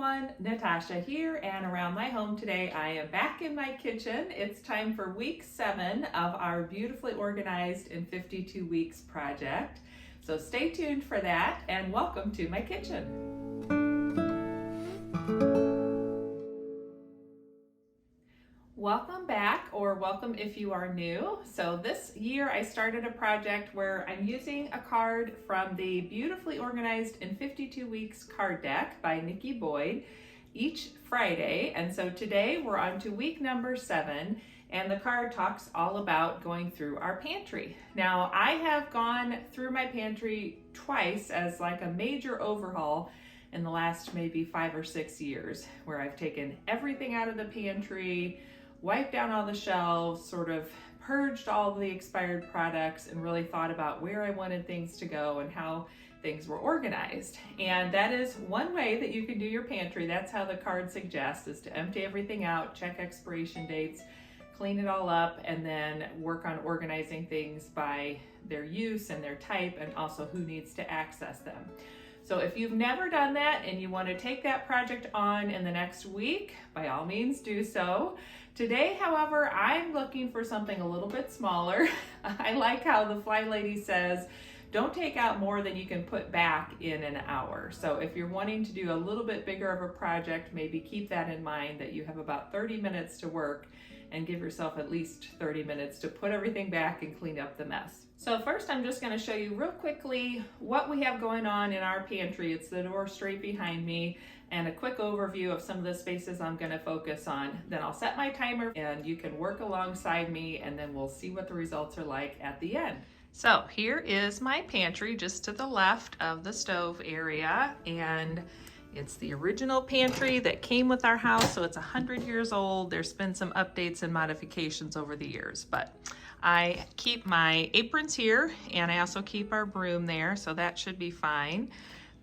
everyone, Natasha here, and around my home today I am back in my kitchen. It's time for week 7 of our beautifully organized in 52 weeks project. So stay tuned for that and welcome to my kitchen. Welcome back, or welcome if you are new. So this year I started a project where I'm using a card from the Beautifully Organized in 52 Weeks card deck by Nikki Boyd each Friday. And so today we're on to week number 7, and the card talks all about going through our pantry. Now I have gone through my pantry twice as like a major overhaul in the last maybe 5 or 6 years, where I've taken everything out of the pantry, wiped down all the shelves, sort of purged all the expired products, and really thought about where I wanted things to go and how things were organized. And that is one way that you can do your pantry. That's how the card suggests, is to empty everything out, check expiration dates, clean it all up, and then work on organizing things by their use and their type, and also who needs to access them. So if you've never done that and you want to take that project on in the next week, by all means do so. Today, however, I'm looking for something a little bit smaller. I like how the Fly Lady says, don't take out more than you can put back in an hour. So if you're wanting to do a little bit bigger of a project, maybe keep that in mind, that you have about 30 minutes to work, and give yourself at least 30 minutes to put everything back and clean up the mess. So first I'm just going to show you real quickly what we have going on in our pantry. It's the door straight behind me, and a quick overview of some of the spaces I'm going to focus on. Then I'll set my timer and you can work alongside me, and then we'll see what the results are like at the end. So here is my pantry just to the left of the stove area, and it's the original pantry that came with our house, so it's 100 years old. There's been some updates and modifications over the years, but I keep my aprons here, and I also keep our broom there, so that should be fine.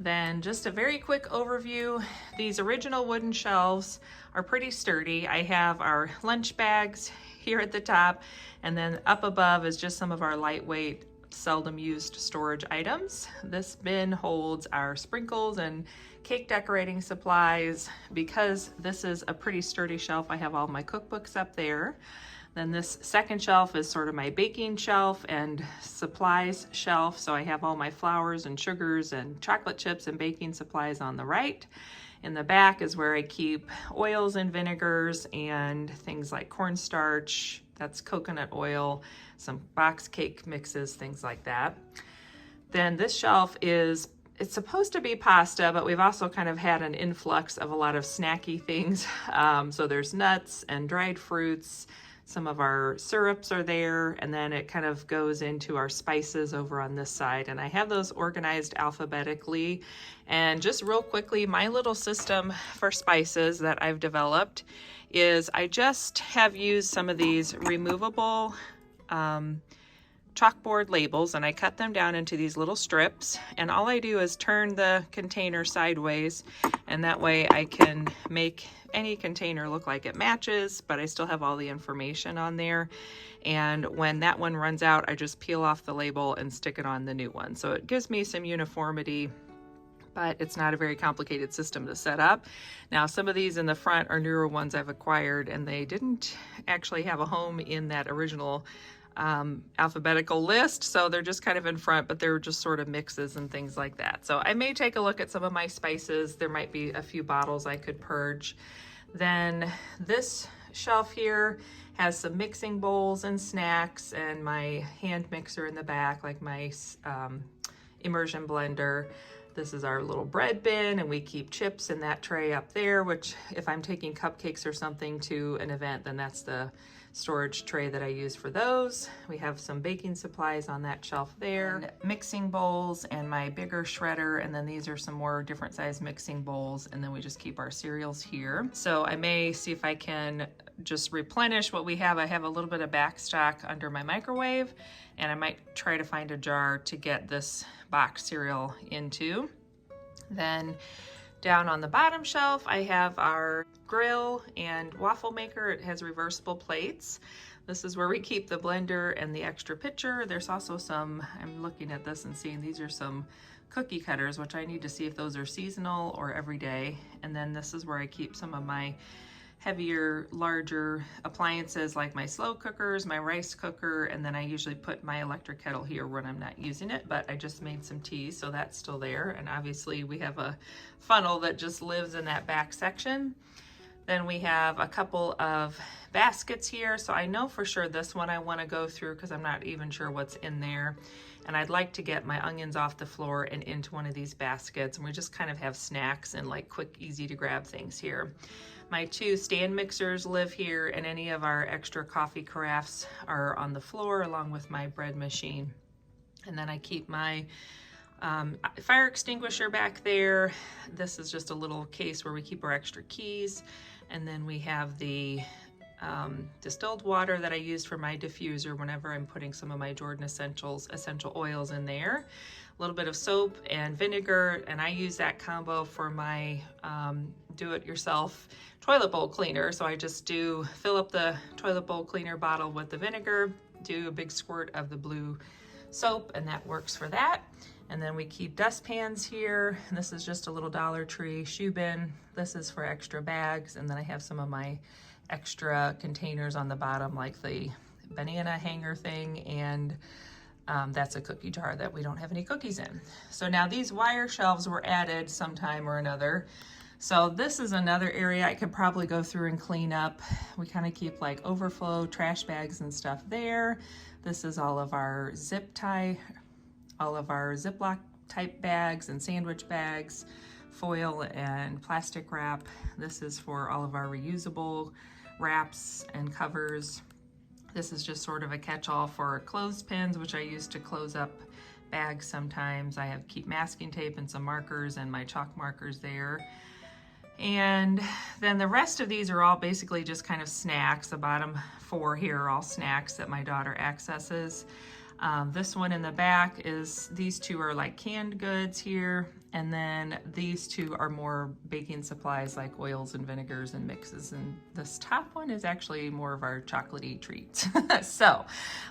Then just a very quick overview. These original wooden shelves are pretty sturdy. I have our lunch bags here at the top, and then up above is just some of our lightweight, seldom used storage items. This bin holds our sprinkles and cake decorating supplies. Because this is a pretty sturdy shelf, I have all my cookbooks up there. Then this second shelf is sort of my baking shelf and supplies shelf. So I have all my flours and sugars and chocolate chips and baking supplies on the right. In the back is where I keep oils and vinegars and things like cornstarch, that's coconut oil, some box cake mixes, things like that. Then this shelf is, it's supposed to be pasta, but we've also kind of had an influx of a lot of snacky things. So there's nuts and dried fruits, some of our syrups are there, and then it kind of goes into our spices over on this side. And I have those organized alphabetically. And just real quickly, my little system for spices that I've developed is I just have used some of these removable chalkboard labels, and I cut them down into these little strips, and all I do is turn the container sideways, and that way I can make any container look like it matches, but I still have all the information on there. And when that one runs out, I just peel off the label and stick it on the new one. So it gives me some uniformity, but it's not a very complicated system to set up. Now, some of these in the front are newer ones I've acquired, and they didn't actually have a home in that original alphabetical list, so they're just kind of in front, but they're just sort of mixes and things like that. So I may take a look at some of my spices. There might be a few bottles I could purge. Then this shelf here has some mixing bowls and snacks, and my hand mixer in the back, like my immersion blender. This is our little bread bin, and we keep chips in that tray up there, which if I'm taking cupcakes or something to an event, then that's the storage tray that I use for those. We have some baking supplies on that shelf there, and mixing bowls, and my bigger shredder, and then these are some more different size mixing bowls, and then we just keep our cereals here. So I may see if I can just replenish what we have. I have a little bit of back stock under my microwave, and I might try to find a jar to get this box cereal into. Then down on the bottom shelf, I have our grill and waffle maker. It has reversible plates. This is where we keep the blender and the extra pitcher. There's also some, I'm looking at this and seeing these are some cookie cutters, which I need to see if those are seasonal or everyday. And then this is where I keep some of my heavier, larger appliances like my slow cookers, my rice cooker, and then I usually put my electric kettle here when I'm not using it, but I just made some tea, so that's still there. And obviously we have a funnel that just lives in that back section. Then we have a couple of baskets here. So I know for sure this one I want to go through because I'm not even sure what's in there. And I'd like to get my onions off the floor and into one of these baskets. And we just kind of have snacks and like quick, easy to grab things here. My 2 stand mixers live here, and any of our extra coffee carafes are on the floor along with my bread machine. And then I keep my fire extinguisher back there. This is just a little case where we keep our extra keys. And then we have the distilled water that I use for my diffuser whenever I'm putting some of my Jordan essential oils in there. A little bit of soap and vinegar, and I use that combo for my do-it-yourself toilet bowl cleaner. So I just fill up the toilet bowl cleaner bottle with the vinegar, do a big squirt of the blue soap, and that works for that. And then we keep dustpans here. And this is just a little Dollar Tree shoe bin. This is for extra bags. And then I have some of my extra containers on the bottom, like the banana hanger thing, and that's a cookie jar that we don't have any cookies in. So now these wire shelves were added sometime or another. So this is another area I could probably go through and clean up. We kind of keep like overflow trash bags and stuff there. This is all of our Ziploc type bags and sandwich bags, foil and plastic wrap. This is for all of our reusable wraps and covers. This is just sort of a catch-all for clothespins, which I use to close up bags sometimes. I keep masking tape and some markers and my chalk markers there. And then the rest of these are all basically just kind of snacks. The bottom 4 here are all snacks that my daughter accesses. This one in the back these 2 are like canned goods here. And then these 2 are more baking supplies like oils and vinegars and mixes. And this top one is actually more of our chocolatey treats. So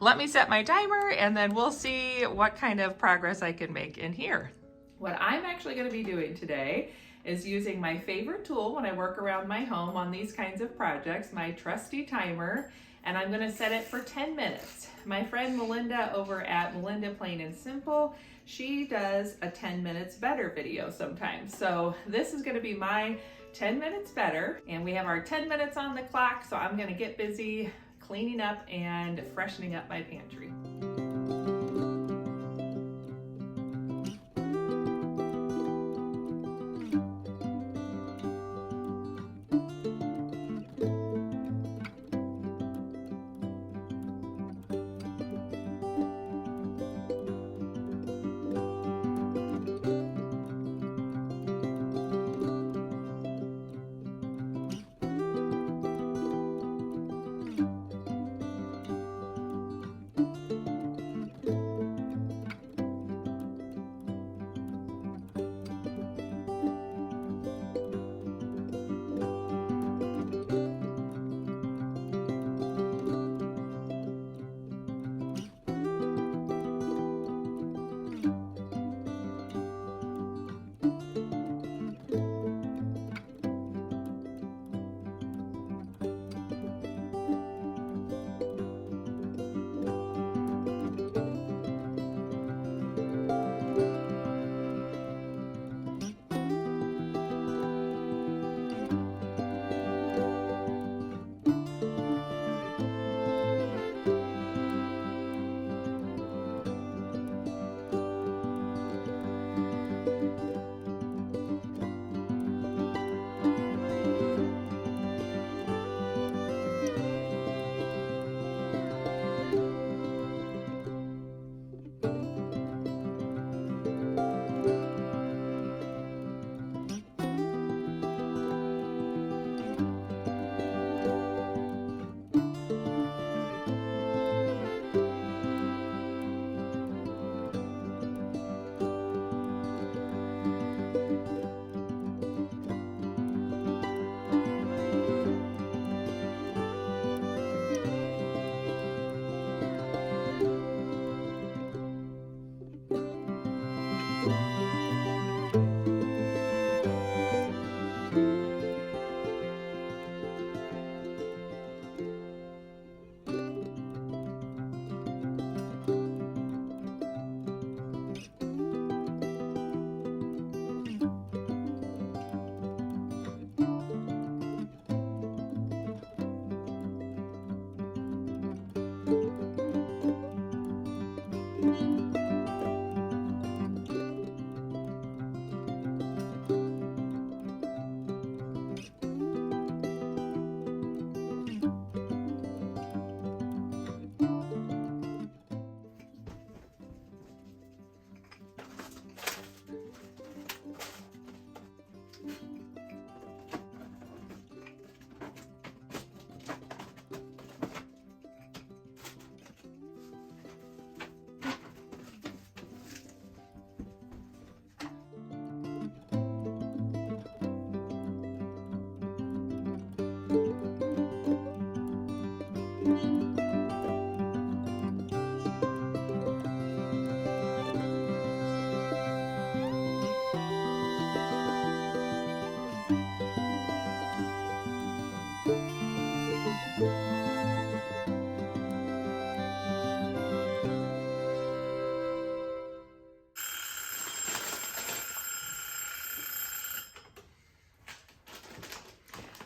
let me set my timer and then we'll see what kind of progress I can make in here. What I'm actually going to be doing today is using my favorite tool when I work around my home on these kinds of projects, my trusty timer, and I'm gonna set it for 10 minutes. My friend Melinda over at Melinda Plain and Simple, she does a 10 minutes better video sometimes. So this is gonna be my 10 minutes better, and we have our 10 minutes on the clock, so I'm gonna get busy cleaning up and freshening up my pantry.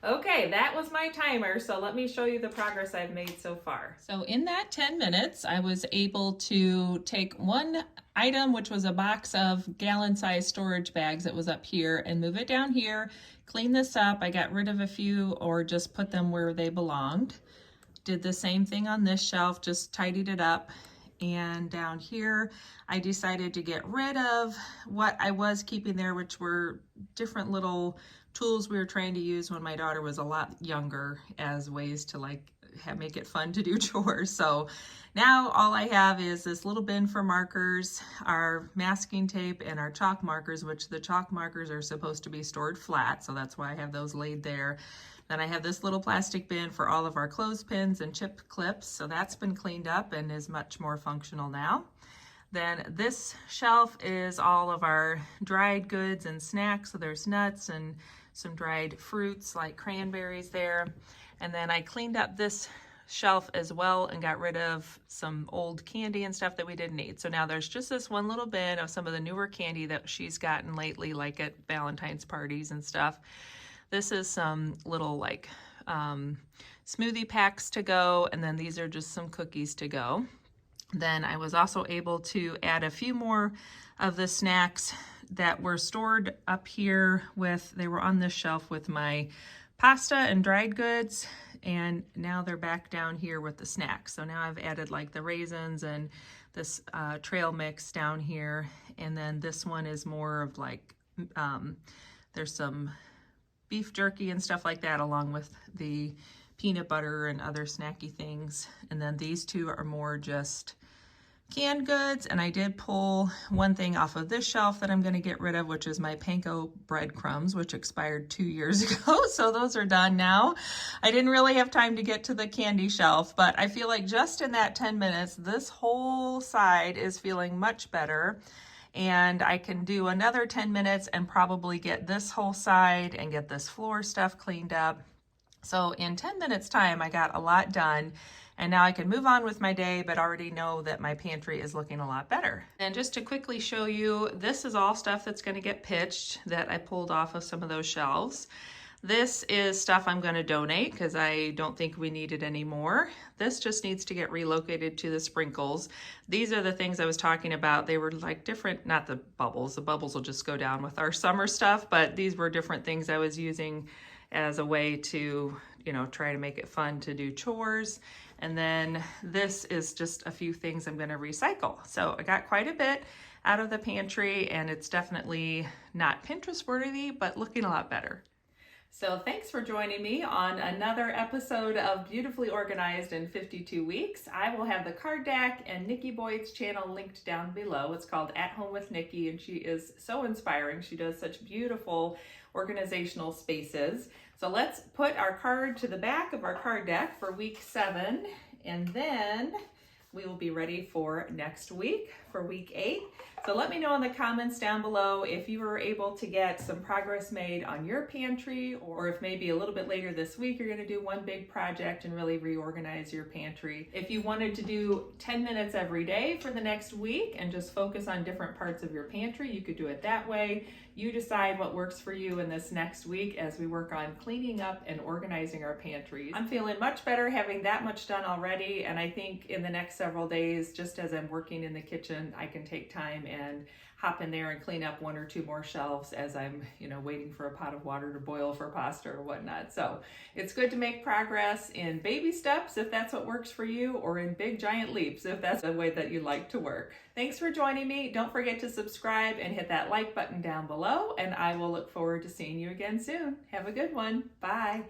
Okay, that was my timer, so let me show you the progress I've made so far. So in that 10 minutes, I was able to take one item, which was a box of gallon-sized storage bags that was up here, and move it down here, clean this up. I got rid of a few or just put them where they belonged. Did the same thing on this shelf, just tidied it up. And down here, I decided to get rid of what I was keeping there, which were different little tools we were trying to use when my daughter was a lot younger as ways to make it fun to do chores. So now all I have is this little bin for markers, our masking tape, and our chalk markers, which the chalk markers are supposed to be stored flat, so that's why I have those laid there. Then I have this little plastic bin for all of our clothespins and chip clips, so that's been cleaned up and is much more functional now. Then this shelf is all of our dried goods and snacks, so there's nuts and some dried fruits like cranberries there. And then I cleaned up this shelf as well and got rid of some old candy and stuff that we didn't need. So now there's just this one little bin of some of the newer candy that she's gotten lately, like at Valentine's parties and stuff. This is some little smoothie packs to go, and then these are just some cookies to go. Then I was also able to add a few more of the snacks that were stored up here they were on this shelf with my pasta and dried goods, and now they're back down here with the snacks. So now I've added like the raisins and this trail mix down here, and then this one is more of there's some beef jerky and stuff like that, along with the peanut butter and other snacky things. And then these two are more just canned goods, and I did pull one thing off of this shelf that I'm going to get rid of, which is my panko breadcrumbs, which expired 2 years ago, so those are done now. I didn't really have time to get to the candy shelf, but I feel like just in that 10 minutes, this whole side is feeling much better, and I can do another 10 minutes and probably get this whole side and get this floor stuff cleaned up. So in 10 minutes time, I got a lot done. And now I can move on with my day, but already know that my pantry is looking a lot better. And just to quickly show you, this is all stuff that's going to get pitched that I pulled off of some of those shelves. This is stuff I'm going to donate because I don't think we need it anymore. This just needs to get relocated to the sprinkles. These are the things I was talking about. They were like different, not the bubbles. The bubbles will just go down with our summer stuff, but these were different things I was using as a way to, try to make it fun to do chores. And then this is just a few things I'm going to recycle. So I got quite a bit out of the pantry, and it's definitely not Pinterest worthy, but looking a lot better. So thanks for joining me on another episode of Beautifully Organized in 52 Weeks. I will have the card deck and Nikki Boyd's channel linked down below. It's called At Home with Nikki, and she is so inspiring. She does such beautiful organizational spaces. So let's put our card to the back of our card deck for week 7, and then we will be ready for next week for week 8. So let me know in the comments down below if you were able to get some progress made on your pantry, or if maybe a little bit later this week you're going to do one big project and really reorganize your pantry. If you wanted to do 10 minutes every day for the next week and just focus on different parts of your pantry, you could do it that way. You decide what works for you in this next week as we work on cleaning up and organizing our pantries. I'm feeling much better having that much done already, and I think in the next several days, just as I'm working in the kitchen, I can take time and hop in there and clean up 1 or 2 more shelves as I'm, waiting for a pot of water to boil for pasta or whatnot. So it's good to make progress in baby steps if that's what works for you, or in big giant leaps if that's the way that you like to work. Thanks for joining me. Don't forget to subscribe and hit that like button down below, and I will look forward to seeing you again soon. Have a good one. Bye.